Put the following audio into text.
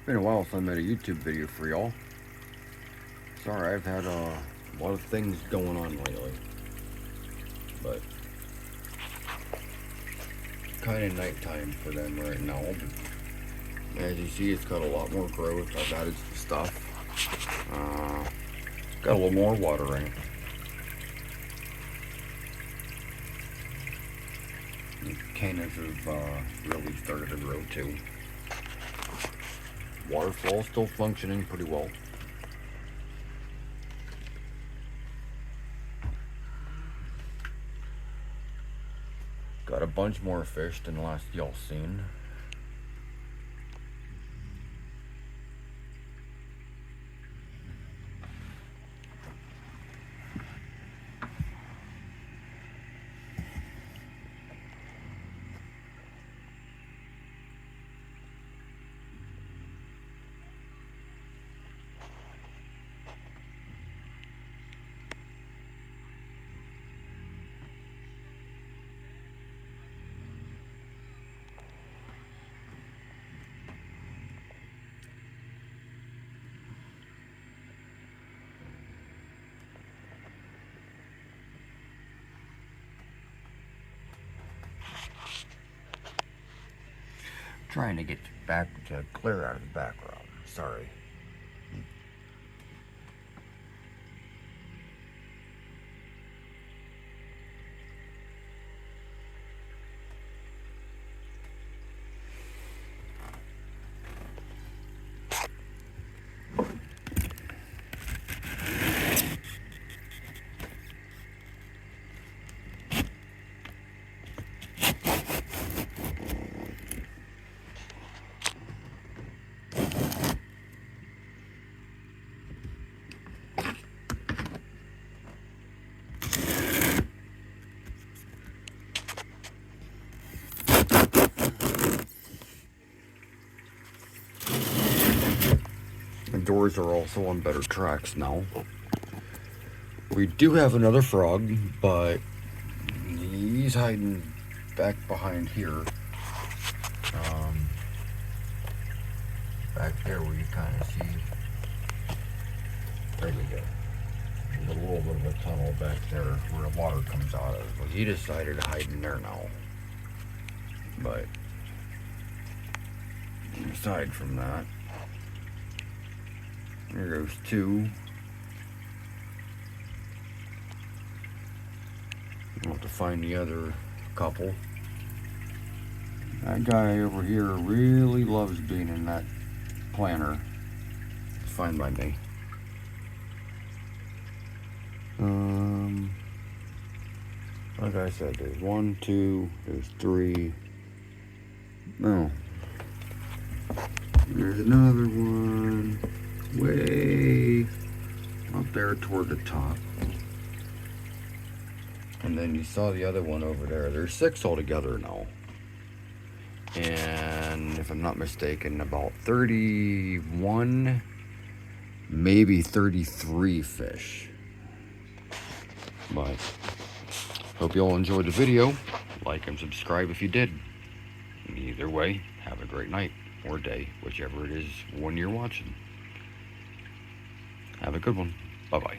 been a while since I made a YouTube video for y'all. Sorry, I've had a lot of things going on lately. But kind of nighttime for them right now. As you see, it's got a lot more growth. I've added some stuff. Got a little more water in it. The cannas have really started to grow too. Water flow still functioning pretty well. Got a bunch more fish than last y'all seen. Trying to get back to clear out of the background. Sorry. The doors are also on better tracks now. We do have another frog, but he's hiding back behind here. Back there where you kind of see. There we go. There's a little bit of a tunnel back there where the water comes out of. Well, he decided to hide in there now. But aside from that, there goes two. We'll have to find the other couple. That guy over here really loves being in that planter. It's fine by me. Like I said, there's one, two, there's three. No. There's another one. Way up there toward the top. And then you saw the other one over there. There's 6 altogether now. And if I'm not mistaken, about 31, maybe 33 fish. But hope you all enjoyed the video. Like and subscribe if you did. Either way, have a great night or day, whichever it is when you're watching. Have a good one. Bye-bye.